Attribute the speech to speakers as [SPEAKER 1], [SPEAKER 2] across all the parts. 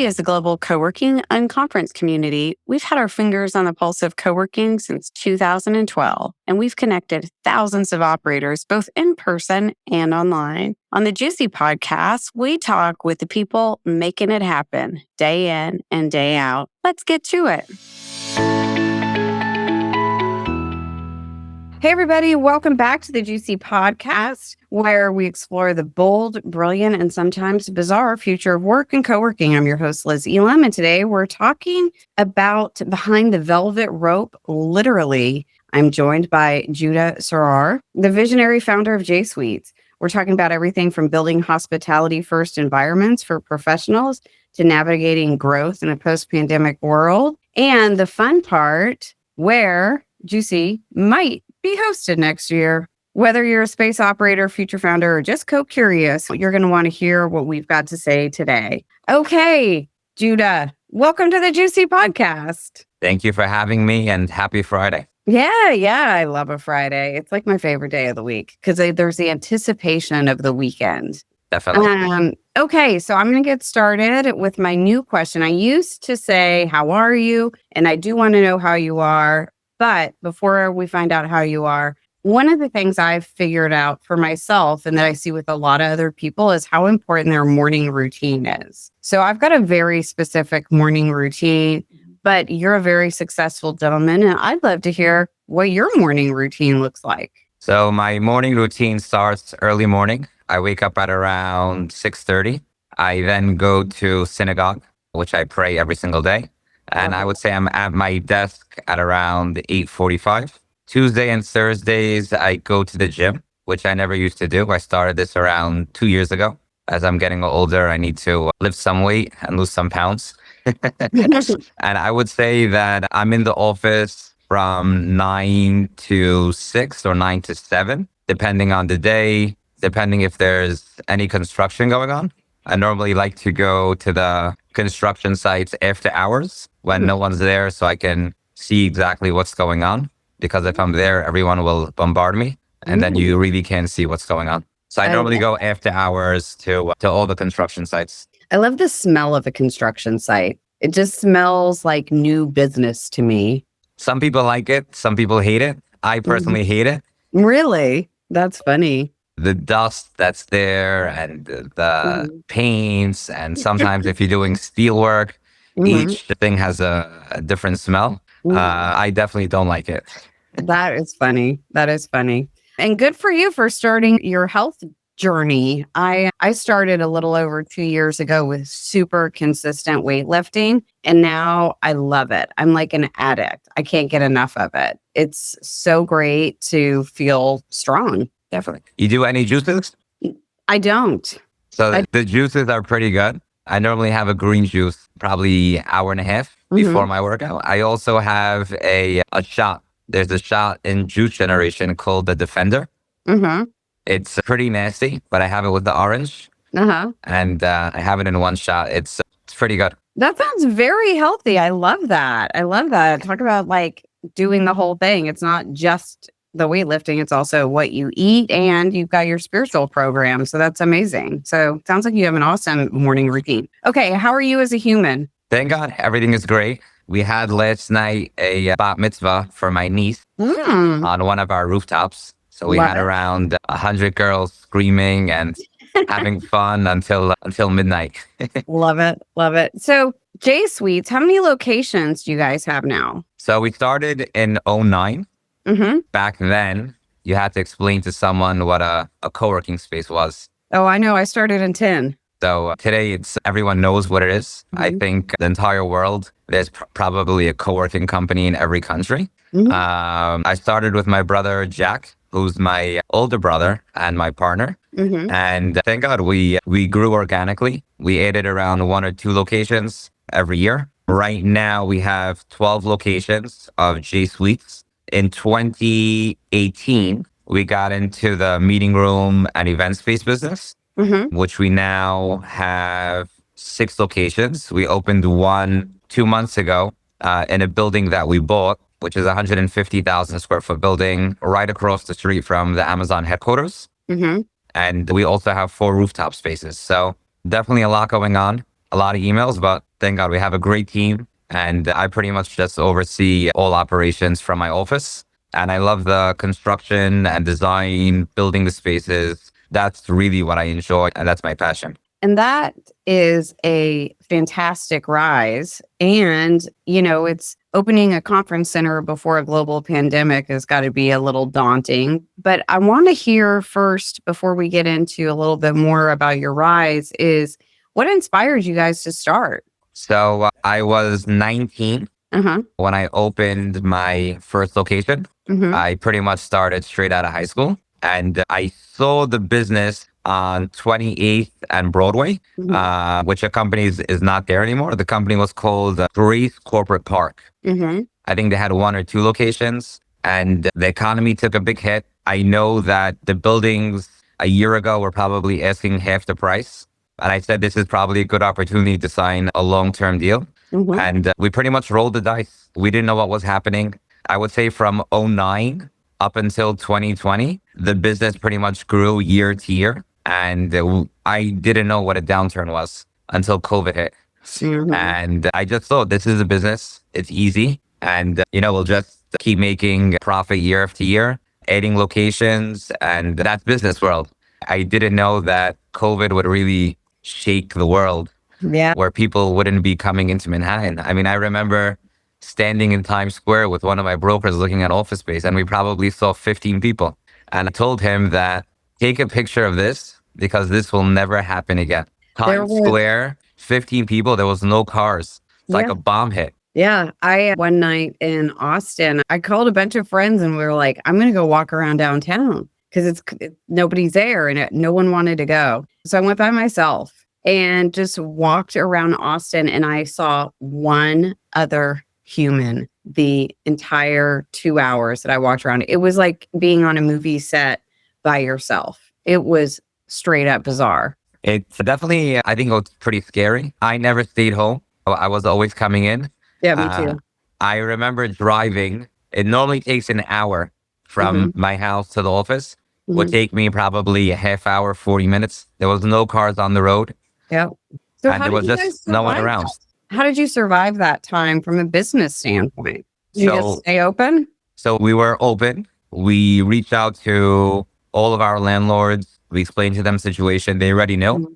[SPEAKER 1] is a global coworking and conference community. We've had our fingers on the pulse of coworking since 2012, and we've connected thousands of operators, both in person and online. On the Juicy podcast, we talk with the people making it happen day in and day out. Let's get to it. Hey, everybody. Welcome back to the Juicy podcast, where we explore the bold, brilliant, and sometimes bizarre future of work and co-working. I'm your host, Liz Elam, and today we're talking about behind the velvet rope, literally. I'm joined by Juda Srour, the visionary founder of J Suites. We're talking about everything from building hospitality-first environments for professionals to navigating growth in a post-pandemic world, and the fun part where Juicy might be hosted next year. Whether you're a space operator, future founder, or just co-curious, you're going to want to hear what we've got to say today. Okay, Juda, welcome to the Juicy podcast.
[SPEAKER 2] Thank you for having me, and happy Friday.
[SPEAKER 1] Yeah, I love a Friday. It's like my favorite day of the week because there's the anticipation of the weekend.
[SPEAKER 2] Definitely.
[SPEAKER 1] Okay, so I'm going to get started with my new question. I used to say, how are you? And I do want to know how you are. But before we find out how you are, one of the things I've figured out for myself and that I see with a lot of other people is how important their morning routine is. So I've got a very specific morning routine, but you're a very successful gentleman, and I'd love to hear what your morning routine looks like.
[SPEAKER 2] So my morning routine starts early morning. I wake up at around 6:30. I then go to synagogue, which I pray every single day. And I would say I'm at my desk at around 8:45. Tuesday and Thursdays, I go to the gym, which I never used to do. I started this around 2 years ago. As I'm getting older, I need to lift some weight and lose some pounds. And I would say that I'm in the office from 9 to 6 or 9 to 7, depending on the day, depending if there's any construction going on. I normally like to go to the construction sites after hours when no one's there so I can see exactly what's going on. Because if I'm there, everyone will bombard me and then you really can't see what's going on. So I normally go after hours to all the construction sites.
[SPEAKER 1] I love the smell of a construction site. It just smells like new business to me.
[SPEAKER 2] Some people like it. Some people hate it. I personally hate it.
[SPEAKER 1] Really? That's funny.
[SPEAKER 2] The dust that's there and the paints. And sometimes if you're doing steel work, each thing has a different smell. I definitely don't like it.
[SPEAKER 1] That is funny. And good for you for starting your health journey. I started a little over 2 years ago with super consistent weightlifting, and now I love it. I'm like an addict. I can't get enough of it. It's so great to feel strong.
[SPEAKER 2] Definitely. You do any juices?
[SPEAKER 1] I don't.
[SPEAKER 2] So the juices are pretty good. I normally have a green juice, probably an hour and a half before my workout. I also have a shot. There's a shot in Juice Generation called the Defender. It's pretty nasty, but I have it with the orange. And I have it in one shot. It's pretty good.
[SPEAKER 1] That sounds very healthy. I love that. Talk about like doing the whole thing. It's not just the weightlifting, it's also what you eat, and you've got your spiritual program. So that's amazing. So it sounds like you have an awesome morning routine. Okay, how are you as a human?
[SPEAKER 2] Thank God, everything is great. We had last night a bat mitzvah for my niece on one of our rooftops. So we had around 100 girls screaming and having fun until midnight.
[SPEAKER 1] Love it. So J Suites, how many locations do you guys have now?
[SPEAKER 2] So we started in 2009. Back then, you had to explain to someone what a co-working space was.
[SPEAKER 1] Oh, I know. I started in 10.
[SPEAKER 2] So today, everyone knows what it is. I think the entire world, there's probably a co-working company in every country. I started with my brother, Jack, who's my older brother and my partner. And thank God we grew organically. We added around 1 or 2 locations every year. Right now, we have 12 locations of J Suites. In 2018, we got into the meeting room and event space business, which we now have 6 locations. We opened one 2 months ago in a building that we bought, which is a 150,000 square foot building right across the street from the Amazon headquarters. And we also have 4 rooftop spaces. So definitely a lot going on, a lot of emails, but thank God we have a great team. And I pretty much just oversee all operations from my office. And I love the construction and design, building the spaces. That's really what I enjoy. And that's my passion.
[SPEAKER 1] And that is a fantastic rise. And, it's opening a conference center before a global pandemic has got to be a little daunting. But I want to hear first, before we get into a little bit more about your rise, is what inspired you guys to start?
[SPEAKER 2] So I was 19
[SPEAKER 1] Uh-huh.
[SPEAKER 2] when I opened my first location.
[SPEAKER 1] Mm-hmm.
[SPEAKER 2] I pretty much started straight out of high school, and I saw the business on 28th and Broadway,
[SPEAKER 1] Mm-hmm.
[SPEAKER 2] which a company is not there anymore. The company was called Grace Corporate Park.
[SPEAKER 1] Mm-hmm.
[SPEAKER 2] I think they had one or two locations, and the economy took a big hit. I know that the buildings a year ago were probably asking half the price. And I said, this is probably a good opportunity to sign a long-term deal.
[SPEAKER 1] Mm-hmm.
[SPEAKER 2] And we pretty much rolled the dice. We didn't know what was happening. I would say from '09 up until 2020, the business pretty much grew year to year. And I didn't know what a downturn was until COVID hit.
[SPEAKER 1] Mm-hmm.
[SPEAKER 2] And I just thought, this is a business. It's easy. And, we'll just keep making profit year after year, adding locations. And that's business world. I didn't know that COVID would really shake the world,
[SPEAKER 1] Yeah.
[SPEAKER 2] where people wouldn't be coming into Manhattan. I mean, I remember standing in Times Square with one of my brokers looking at office space, and we probably saw 15 people. And I told him that, take a picture of this because this will never happen again.
[SPEAKER 1] There
[SPEAKER 2] Times
[SPEAKER 1] was,
[SPEAKER 2] Square, 15 people, there was no cars. It's like
[SPEAKER 1] yeah.
[SPEAKER 2] a bomb hit.
[SPEAKER 1] Yeah. One night in Austin, I called a bunch of friends and we were like, I'm going to go walk around downtown because nobody's there and no one wanted to go. So I went by myself and just walked around Austin, and I saw one other human the entire 2 hours that I walked around. It was like being on a movie set by yourself. It was straight up bizarre.
[SPEAKER 2] It's definitely, I think it was pretty scary. I never stayed home. I was always coming in.
[SPEAKER 1] Yeah, me
[SPEAKER 2] Uh,
[SPEAKER 1] too.
[SPEAKER 2] I remember driving. It normally takes an hour
[SPEAKER 1] Hmm.
[SPEAKER 2] from my house to the office. Would
[SPEAKER 1] Hmm.
[SPEAKER 2] take me probably a half hour, 40 minutes. There was no cars on the road,
[SPEAKER 1] Yeah. So
[SPEAKER 2] and
[SPEAKER 1] how
[SPEAKER 2] there
[SPEAKER 1] did
[SPEAKER 2] was
[SPEAKER 1] you guys
[SPEAKER 2] just no one
[SPEAKER 1] survive
[SPEAKER 2] around.
[SPEAKER 1] that? How did you survive that time from a business standpoint? Did you just
[SPEAKER 2] So,
[SPEAKER 1] stay open?
[SPEAKER 2] so we were open. We reached out to all of our landlords. We explained to them the situation. They already knew.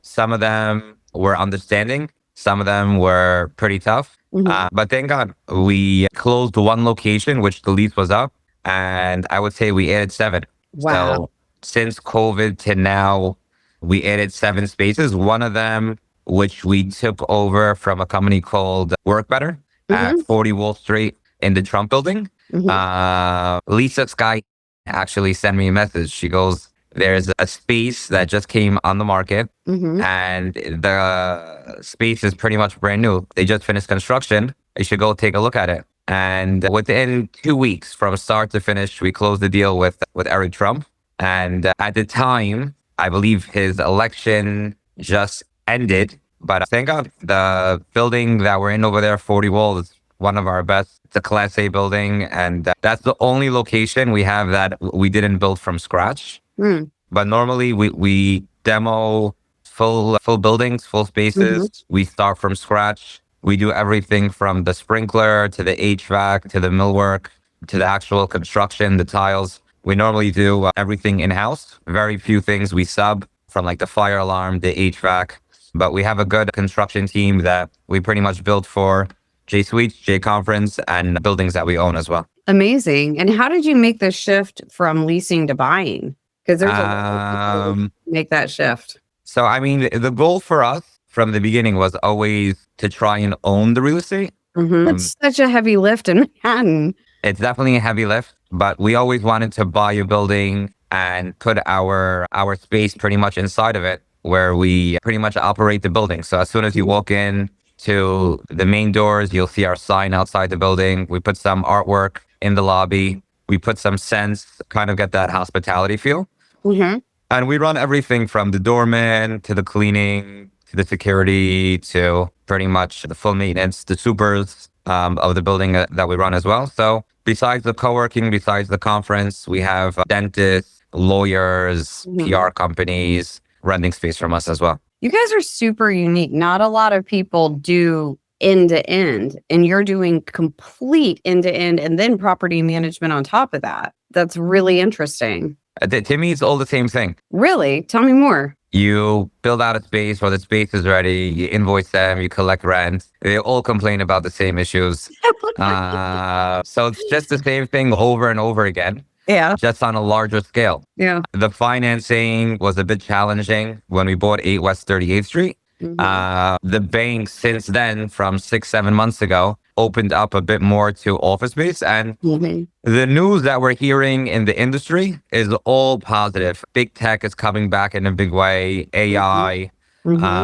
[SPEAKER 2] Some of them were understanding. Some of them were pretty tough.
[SPEAKER 1] Mm-hmm.
[SPEAKER 2] But thank God we closed one location, which the lease was up. And I would say we added 7.
[SPEAKER 1] Wow.
[SPEAKER 2] So since COVID to now, we added 7 spaces. One of them, which we took over from a company called Work Better at
[SPEAKER 1] Mm-hmm.
[SPEAKER 2] 40 Wall Street in the Trump building.
[SPEAKER 1] Mm-hmm.
[SPEAKER 2] Lisa Sky actually sent me a message. She goes, there's a space that just came on the market,
[SPEAKER 1] Mm-hmm.
[SPEAKER 2] and the space is pretty much brand new. They just finished construction. You should go take a look at it. And within 2 weeks from start to finish, we closed the deal with Eric Trump. And at the time, I believe his election just ended. But thank God, the building that we're in over there, 40 Wall, is one of our best. It's a Class A building. And that's the only location we have that we didn't build from scratch.
[SPEAKER 1] Mm.
[SPEAKER 2] But normally we demo full buildings, full
[SPEAKER 1] Mm-hmm.
[SPEAKER 2] spaces. We start from scratch. We do everything from the sprinkler to the HVAC to the millwork to the actual construction, the tiles. We normally do everything in-house. Very few things we sub, from like the fire alarm, the HVAC. But we have a good construction team that we pretty much built for J Suites, J Conference, and buildings that we own as well.
[SPEAKER 1] Amazing. And how did you make the shift from leasing to buying? Because there's a lot of people who
[SPEAKER 2] Um,
[SPEAKER 1] make that shift.
[SPEAKER 2] so, I mean, the goal for us from the beginning was always to try and own the real estate.
[SPEAKER 1] Mm-hmm.
[SPEAKER 2] Um,
[SPEAKER 1] It's such a heavy lift in Manhattan.
[SPEAKER 2] it's definitely a heavy lift, but we always wanted to buy a building and put our space pretty much inside of it, where we pretty much operate the building. So as soon as you walk in to the main doors, you'll see our sign outside the building. We put some artwork in the lobby. We put some scents, kind of get that hospitality feel.
[SPEAKER 1] Mm-hmm.
[SPEAKER 2] And we run everything from the doorman to the cleaning to the security to pretty much the full maintenance, the supers of the building that we run as well. So besides the co-working, besides the conference, we have dentists, lawyers,
[SPEAKER 1] Mm-hmm.
[SPEAKER 2] PR companies renting space from us as well.
[SPEAKER 1] You guys are super unique. Not a lot of people do end to end, and you're doing complete end to end and then property management on top of that. That's really interesting.
[SPEAKER 2] To me, it's all the same thing.
[SPEAKER 1] Really? Tell me more.
[SPEAKER 2] You build out a space, or the space is ready, you invoice them, you collect rent. They all complain about the same issues. So it's just the same thing over and over again,
[SPEAKER 1] Yeah.
[SPEAKER 2] just on a larger scale.
[SPEAKER 1] Yeah.
[SPEAKER 2] The financing was a bit challenging when we bought 8 West 38th Street. The bank since then, from 6-7 months ago, opened up a bit more to office space. And the news that we're hearing in the industry is all positive. Big tech is coming back in a big way. AI,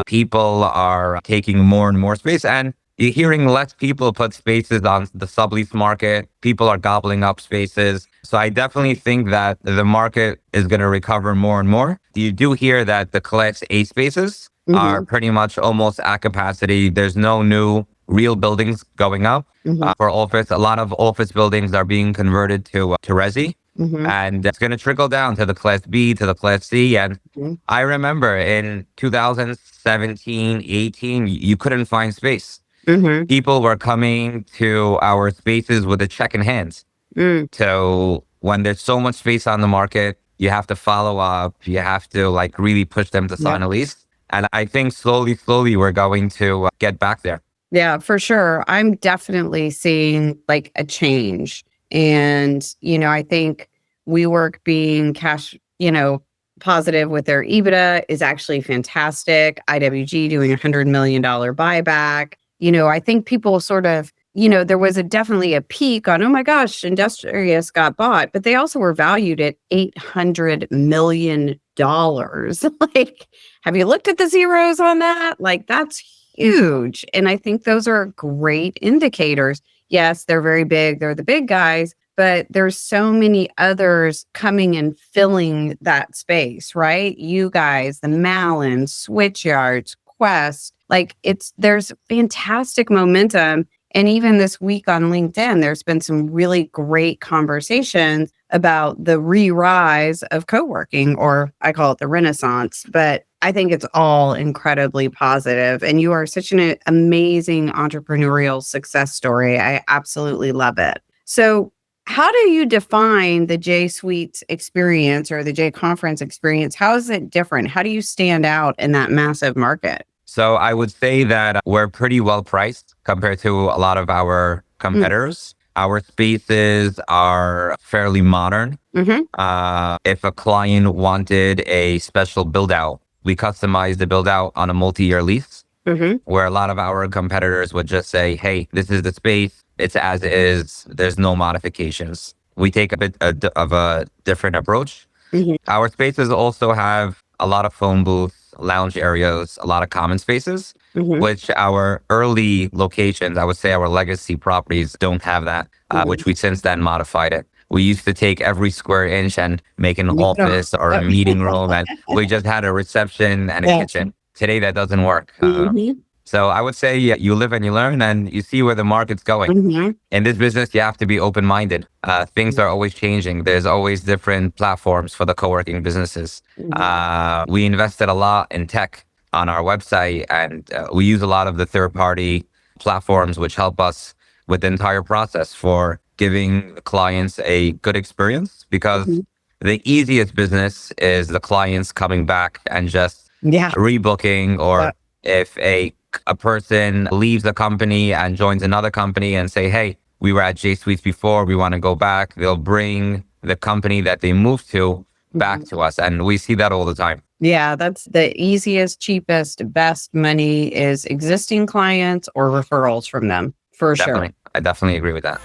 [SPEAKER 2] people are taking more and more space. And you're hearing less people put spaces on the sublease market. People are gobbling up spaces. So I definitely think that the market is going to recover more and more. You do hear that the Class A spaces are pretty much almost at capacity. There's no new real buildings going up for office. A lot of office buildings are being converted to resi. And it's going to trickle down to the Class B, to the Class C. And I remember in 2017, 18, you couldn't find space. People were coming to our spaces with a check in hand. So when there's so much space on the market, you have to follow up. You have to like really push them to sign a lease. And I think slowly, we're going to get back there.
[SPEAKER 1] Yeah, for sure. I'm definitely seeing like a change. And, I think WeWork being cash, positive with their EBITDA is actually fantastic. IWG doing $100 million buyback. I think people sort of, there was definitely a peak on, oh my gosh, Industrious got bought, but they also were valued at $800 million. Like, have you looked at the zeros on that? Like, that's huge. And I think those are great indicators. Yes, they're very big. They're the big guys, but there's so many others coming and filling that space, right? You guys, the Malin, Switchyards, Quest, there's fantastic momentum. And even this week on LinkedIn, there's been some really great conversations about the re-rise of co-working, or I call it the renaissance, but I think it's all incredibly positive. And you are such an amazing entrepreneurial success story. I absolutely love it. So how do you define the J Suites experience or the J Conference experience? How is it different? How do you stand out in that massive market?
[SPEAKER 2] So I would say that we're pretty well priced compared to a lot of our competitors. Our spaces are fairly modern. If a client wanted a special build out, we customize the build out on a multi-year lease, where a lot of our competitors would just say, hey, this is the space. It's as is. There's no modifications. We take a bit of a different approach. Our spaces also have a lot of phone booths, lounge areas, a lot of common spaces, which our early locations, I would say our legacy properties don't have that, which we since then modified it. We used to take every square inch and make an office or a meeting room, and we just had a reception and a kitchen. Today, that doesn't work. So I would say you live and you learn and you see where the market's going. In this business, you have to be open-minded. Things are always changing. There's always different platforms for the co-working businesses. We invested a lot in tech on our website, and we use a lot of the third-party platforms which help us with the entire process for giving clients a good experience, because the easiest business is the clients coming back and just rebooking, or if a person leaves a company and joins another company and say, hey, we were at J Suites before, we want to go back, they'll bring the company that they moved to back to us. And we see that all the time.
[SPEAKER 1] Yeah, that's the easiest, cheapest, best money is existing clients or referrals from them, for sure.
[SPEAKER 2] I definitely agree with that.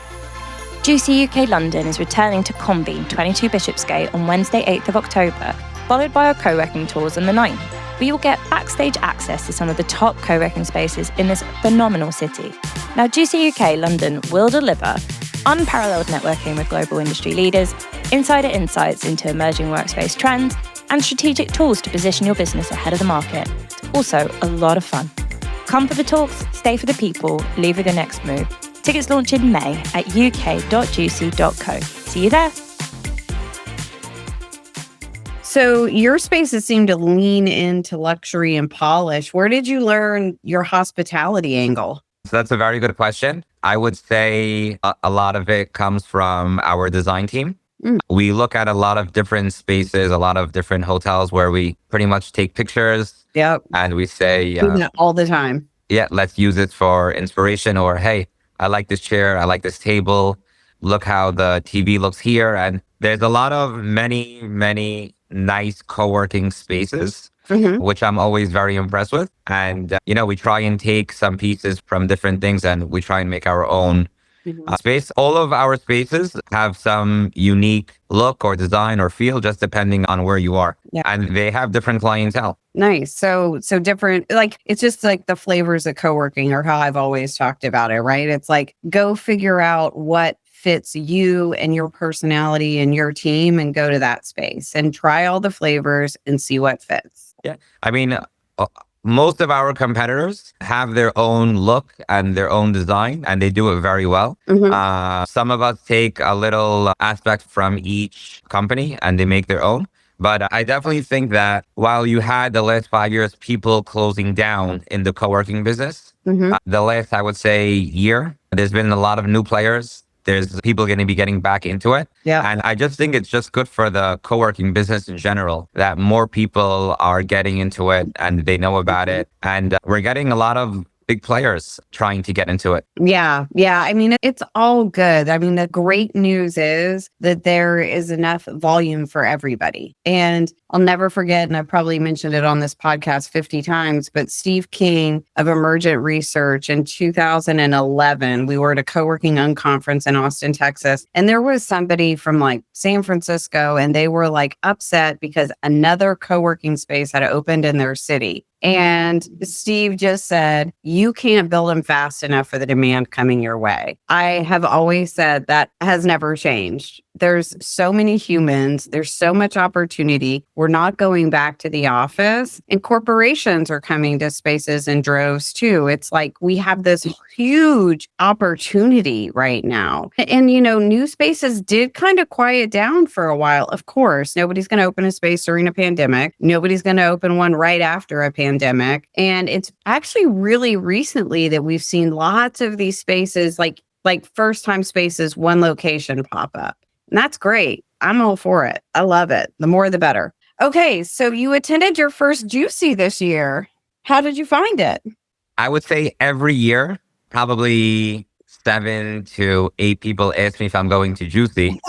[SPEAKER 3] Juicy UK London is returning to Convene 22 Bishopsgate on Wednesday, 8th of October, followed by our co-working tours on the 9th. But you'll get backstage access to some of the top co-working spaces in this phenomenal city. Now, Juicy UK London will deliver unparalleled networking with global industry leaders, insider insights into emerging workspace trends, and strategic tools to position your business ahead of the market. It's also a lot of fun. Come for the talks, stay for the people, leave with your next move. Tickets launch in May at uk.juicy.co. See you there.
[SPEAKER 1] So your spaces seem to lean into luxury and polish. Where did you learn your hospitality angle?
[SPEAKER 2] So that's a very good question. I would say a lot of it comes from our design team.
[SPEAKER 1] Mm.
[SPEAKER 2] We look at a lot of different spaces, a lot of different hotels where we pretty much take pictures
[SPEAKER 1] Yep.
[SPEAKER 2] and we say,
[SPEAKER 1] Do that all the time.
[SPEAKER 2] yeah, let's use it for inspiration, or, hey, I like this chair. I like this table. Look how the TV looks here. And there's a lot of many nice co-working spaces, which I'm always very impressed with. And, we try and take some pieces from different things and we try and make our own space. All of our spaces have some unique look or design or feel, just depending on where you are.
[SPEAKER 1] Yeah.
[SPEAKER 2] And they have different clientele.
[SPEAKER 1] Nice. So different, like, it's just like the flavors of co-working, or how I've always talked about it, right? It's like, go figure out what fits you and your personality and your team and go to that space and try all the flavors and see what fits.
[SPEAKER 2] Yeah. I mean, most of our competitors have their own look and their own design, and they do it very well. Some of us take a little aspect from each company and they make their own. But I definitely think that while you had the last 5 years people closing down in the co-working business, the last, I would say, year, there's been a lot of new players. There's people going to be getting back into it.
[SPEAKER 1] Yeah.
[SPEAKER 2] And I just think it's just good for the co-working business in general that more people are getting into it and they know about it. And we're getting a lot of big players trying to get into it.
[SPEAKER 1] Yeah. I mean, it's all good. I mean, the great news is that there is enough volume for everybody. And I'll never forget, and I've probably mentioned it on this podcast 50 times, but Steve King of Emergent Research in 2011, we were at a co-working unconference in Austin, Texas. And there was somebody from like San Francisco, and they were like upset because another co-working space had opened in their city. And Steve just said, you can't build them fast enough for the demand coming your way. I have always said that has never changed. There's so many humans. There's so much opportunity. We're not going back to the office, and corporations are coming to spaces in droves too. It's like we have this huge opportunity right now. And, new spaces did kind of quiet down for a while. Of course, nobody's going to open a space during a pandemic. Nobody's going to open one right after a pandemic. And it's actually really recently that we've seen lots of these spaces, like first time spaces, one location pop up. And that's great. I'm all for it. I love it. The more, the better. Okay. So you attended your first Juicy this year. How did you find it?
[SPEAKER 2] I would say every year, probably 7 to 8 people ask me if I'm going to Juicy.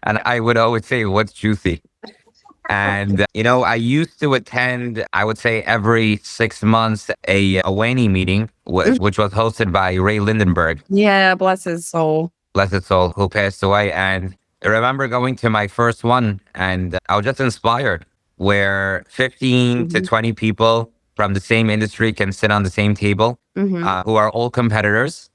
[SPEAKER 2] And I would always say, what's Juicy? And, I used to attend, I would say every 6 months, a WANI meeting, which was hosted by Ray Lindenberg.
[SPEAKER 1] Yeah, bless his soul.
[SPEAKER 2] Bless his soul, who passed away. And I remember going to my first one and I was just inspired, where 15 to 20 people from the same industry can sit on the same table, who are all competitors,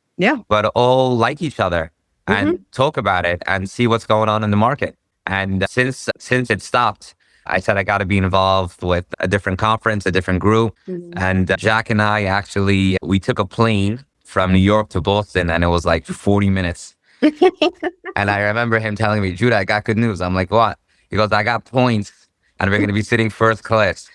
[SPEAKER 2] but all like each other and talk about it and see what's going on in the market. And since it stopped, I said, I got to be involved with a different conference, a different group. And Jack and I we took a plane from New York to Boston, and it was like 40 minutes. And I remember him telling me, Judah, I got good news. I'm like, what? He goes, I got points and we're going to be sitting first class.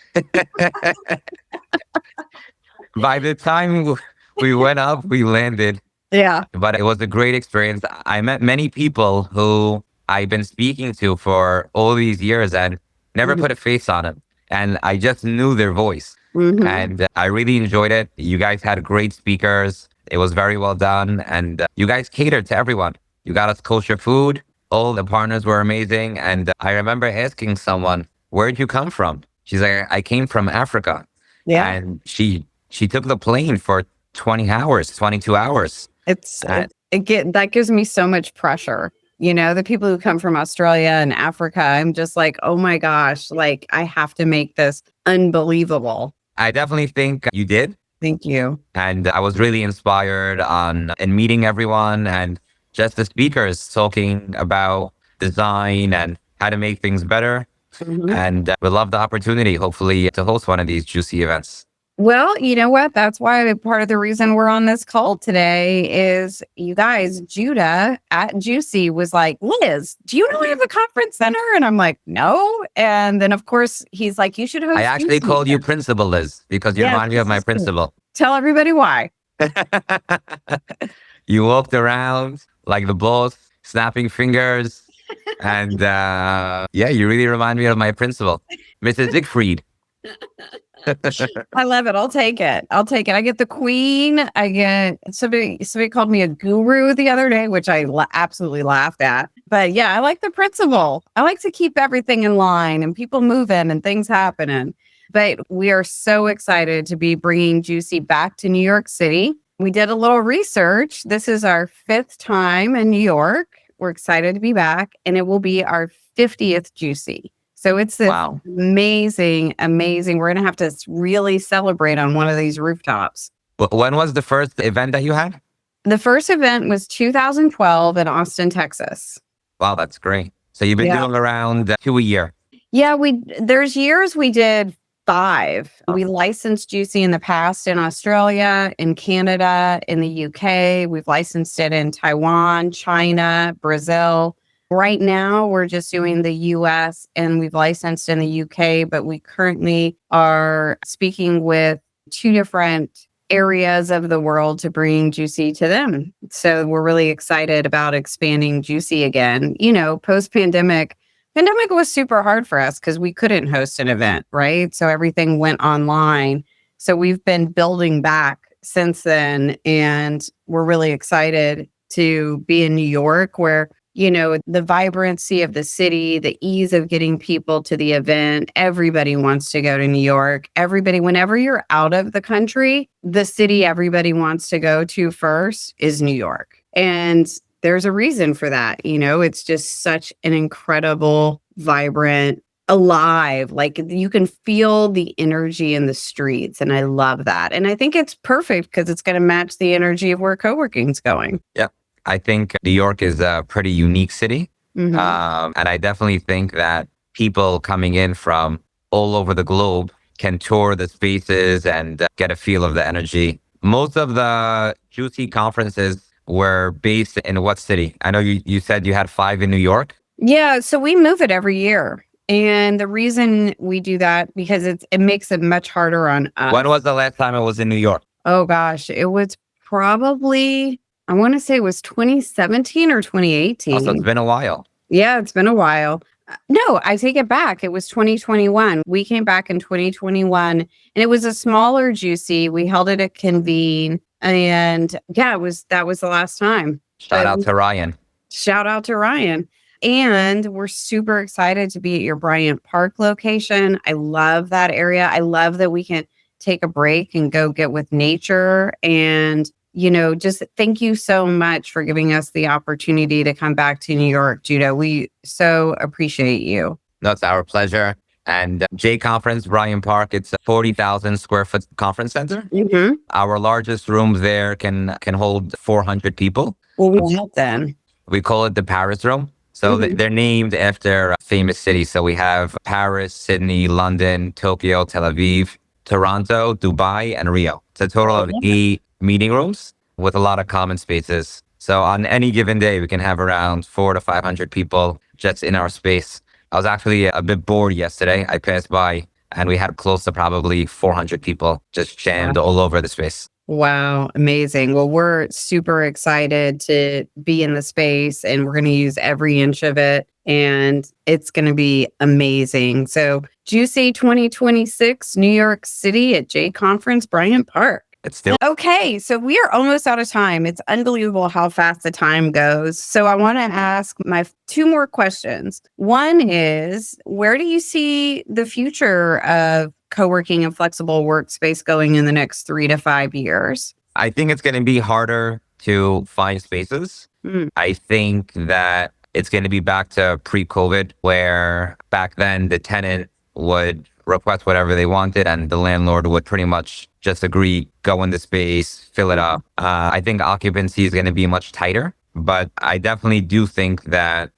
[SPEAKER 2] By the time we went up, we landed.
[SPEAKER 1] Yeah.
[SPEAKER 2] But it was a great experience. I met many people who I've been speaking to for all these years and never put a face on them. And I just knew their voice. And I really enjoyed it. You guys had great speakers. It was very well done. And you guys catered to everyone. You got us kosher food. All the partners were amazing. And I remember asking someone, where'd you come from? She's like, I came from Africa. Yeah. And she took the plane for 20 hours, 22 hours.
[SPEAKER 1] That gives me so much pressure. The people who come from Australia and Africa, I'm just like, oh my gosh, like I have to make this unbelievable.
[SPEAKER 2] I definitely think you did.
[SPEAKER 1] Thank you.
[SPEAKER 2] And I was really inspired in meeting everyone and just the speakers talking about design and how to make things better. And we love the opportunity, hopefully, to host one of these Juicy events.
[SPEAKER 1] Well, you know what? That's why part of the reason we're on this call today is you guys, Judah at Juicy was like, Liz, do you know we have a conference center? And I'm like, no. And then, of course, he's like, you should host
[SPEAKER 2] I actually
[SPEAKER 1] Juicy.
[SPEAKER 2] called you principal, Liz, because you
[SPEAKER 1] Yes,
[SPEAKER 2] remind me of
[SPEAKER 1] this
[SPEAKER 2] my
[SPEAKER 1] is true.
[SPEAKER 2] principal.
[SPEAKER 1] Tell everybody why.
[SPEAKER 2] You walked around like the boss, snapping fingers. And yeah, you really remind me of my principal, Mrs. Siegfried.
[SPEAKER 1] I love it. I'll take it. I'll take it. I get the queen. I get somebody called me a guru the other day, which I absolutely laughed at. But yeah, I like the principle. I like to keep everything in line and people moving and things happening. But we are so excited to be bringing Juicy back to New York City. We did a little research. This is our 5th time in New York. We're excited to be back, and it will be our 50th Juicy. So it's this amazing. We're going to have to really celebrate on one of these rooftops.
[SPEAKER 2] When was the first event that you had?
[SPEAKER 1] The first event was 2012 in Austin, Texas.
[SPEAKER 2] Wow, that's great. So you've been doing around 2 a year.
[SPEAKER 1] Yeah, there's years we did 5. We licensed Juicy in the past in Australia, in Canada, in the UK. We've licensed it in Taiwan, China, Brazil. Right now, we're just doing the US and we've licensed in the UK, but we currently are speaking with 2 different areas of the world to bring Juicy to them. So we're really excited about expanding Juicy again. You know, post-pandemic, pandemic was super hard for us because we couldn't host an event, right? So everything went online. So we've been building back since then, and we're really excited to be in New York where, you know, the vibrancy of the city, the ease of getting people to the event. Everybody wants to go to New York. Everybody, whenever you're out of the country, the city everybody wants to go to first is New York. And there's a reason for that. You know, it's just such an incredible, vibrant, alive. Like you can feel the energy in the streets. And I love that. And I think it's perfect because it's going to match the energy of where coworking is going.
[SPEAKER 2] Yeah. I think New York is a pretty unique city.
[SPEAKER 1] Mm-hmm.
[SPEAKER 2] And I definitely think that people coming in from all over the globe can tour the spaces and get a feel of the energy. Most of the Juicy conferences were based in what city? I know you said you had 5 in New York.
[SPEAKER 1] Yeah, so we move it every year. And the reason we do that, because it makes it much harder on us.
[SPEAKER 2] When was the last time it was in New York?
[SPEAKER 1] Oh, gosh, it was probably, I want to say it was 2017 or 2018.
[SPEAKER 2] Oh, so it's been a while.
[SPEAKER 1] Yeah, it's been a while. No, I take it back. It was 2021. We came back in 2021 and it was a smaller Juicy. We held it at Convene. And yeah, that was the last time.
[SPEAKER 2] Shout out to Ryan.
[SPEAKER 1] Shout out to Ryan. And we're super excited to be at your Bryant Park location. I love that area. I love that we can take a break and go get with nature. And, you know, just thank you so much for giving us the opportunity to come back to New York, Judah. We so appreciate you.
[SPEAKER 2] No, it's our pleasure. And J Conference, Bryant Park, it's a 40,000 square foot conference center.
[SPEAKER 1] Mm-hmm.
[SPEAKER 2] Our largest room there can hold 400 people.
[SPEAKER 1] Well, we help then.
[SPEAKER 2] We call it the Paris room. So they're named after famous cities. So we have Paris, Sydney, London, Tokyo, Tel Aviv, Toronto, Dubai, and Rio. It's a total of 8 meeting rooms with a lot of common spaces. So on any given day, we can have around 400 to 500 people just in our space. I was actually a bit bored yesterday. I passed by and we had close to probably 400 people just jammed all over the space.
[SPEAKER 1] Wow, amazing. Well, we're super excited to be in the space and we're going to use every inch of it and it's going to be amazing. So Juicy 2026, New York City at J Conference, Bryant Park.
[SPEAKER 2] It's still
[SPEAKER 1] okay. So we are almost out of time. It's unbelievable how fast the time goes. So I want to ask my 2 more questions. One is, where do you see the future of coworking and flexible workspace going in the next 3 to 5 years?
[SPEAKER 2] I think it's going to be harder to find spaces. I think that it's going to be back to pre-COVID, where back then the tenant would request whatever they wanted and the landlord would pretty much just agree, go in the space, fill it up. I think occupancy is going to be much tighter, but I definitely do think that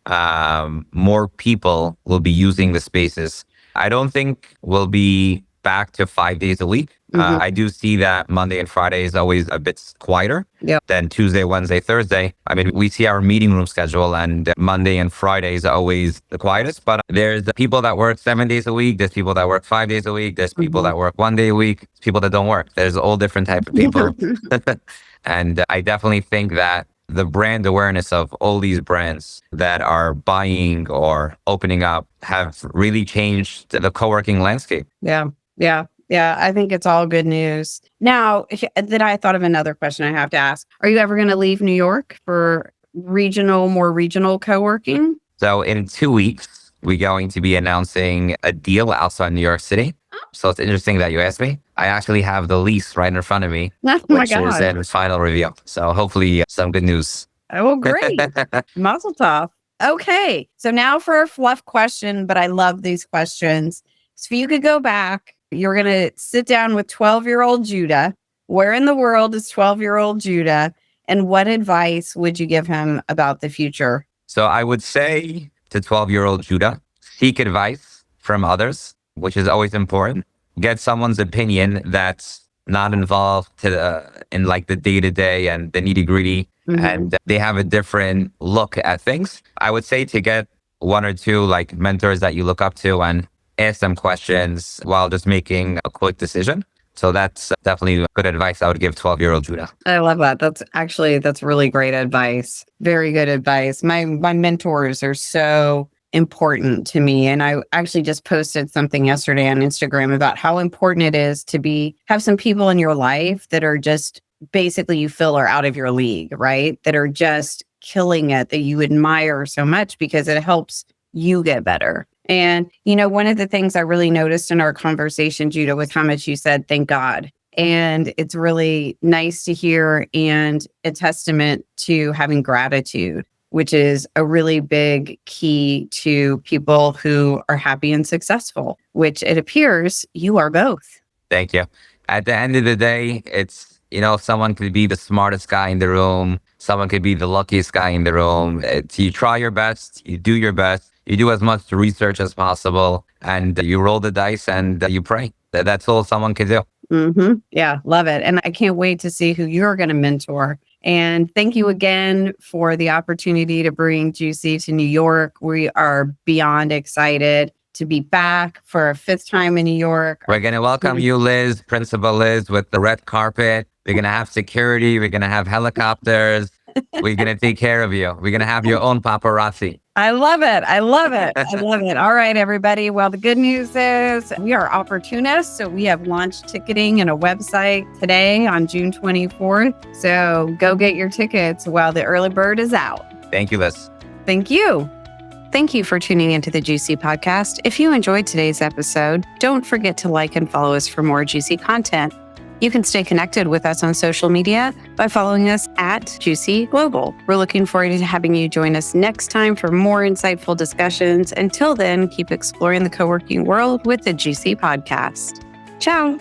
[SPEAKER 2] more people will be using the spaces. I don't think we'll be back to 5 days a week, I do see that Monday and Friday is always a bit quieter than Tuesday, Wednesday, Thursday. I mean, we see our meeting room schedule and Monday and Friday is always the quietest, but there's the people that work 7 days a week. There's people that work 5 days a week. There's people that work 1 day a week. There's people that don't work. There's all different types of people. And I definitely think that the brand awareness of all these brands that are buying or opening up have really changed the co-working landscape.
[SPEAKER 1] Yeah, I think it's all good news. Now, then I thought of another question I have to ask. Are you ever going to leave New York for more regional co-working?
[SPEAKER 2] So in 2 weeks, we're going to be announcing a deal outside New York City. So it's interesting that you asked me. I actually have the lease right in front of me, which is in final review. So hopefully some good news.
[SPEAKER 1] Oh, great. Mazel tov. Okay. So now for a fluff question, but I love these questions. So if you could go back, you're going to sit down with 12-year-old Judah. Where in the world is 12-year-old Judah? And what advice would you give him about the future?
[SPEAKER 2] So I would say to 12-year-old Judah, seek advice from others, which is always important. Get someone's opinion that's not involved in like the day-to-day and the nitty-gritty, and they have a different look at things. I would say to get one or two like mentors that you look up to and ask them questions while just making a quick decision. So that's definitely good advice I would give 12-year-old Judah.
[SPEAKER 1] I love that. That's really great advice. Very good advice. My mentors are so important to me. And I actually just posted something yesterday on Instagram about how important it is to have some people in your life that are just basically you feel are out of your league, right? That are just killing it, that you admire so much because it helps you get better. And, one of the things I really noticed in our conversation, Judah, was how much you said, thank God. And it's really nice to hear and a testament to having gratitude, which is a really big key to people who are happy and successful, which it appears you are both.
[SPEAKER 2] Thank you. At the end of the day, it's, someone could be the smartest guy in the room. Someone could be the luckiest guy in the room. You try your best, you do your best. You do as much research as possible and you roll the dice and you pray. That's all someone can do.
[SPEAKER 1] Yeah, love it. And I can't wait to see who you're going to mentor. And thank you again for the opportunity to bring Juicy to New York. We are beyond excited to be back for a fifth time in New York.
[SPEAKER 2] We're going to welcome you, Liz, Principal Liz, with the red carpet. We're going to have security. We're going to have helicopters. We're going to take care of you. We're going to have your own paparazzi.
[SPEAKER 1] I love it. I love it. All right, everybody. Well, the good news is we are opportunists. So we have launched ticketing and a website today on June 24th. So go get your tickets while the early bird is out.
[SPEAKER 2] Thank you, Liz.
[SPEAKER 1] Thank you. Thank you for tuning into the Juicy Podcast. If you enjoyed today's episode, don't forget to like and follow us for more juicy content. You can stay connected with us on social media by following us at Juicy Global. We're looking forward to having you join us next time for more insightful discussions. Until then, keep exploring the co-working world with the Juicy Podcast. Ciao.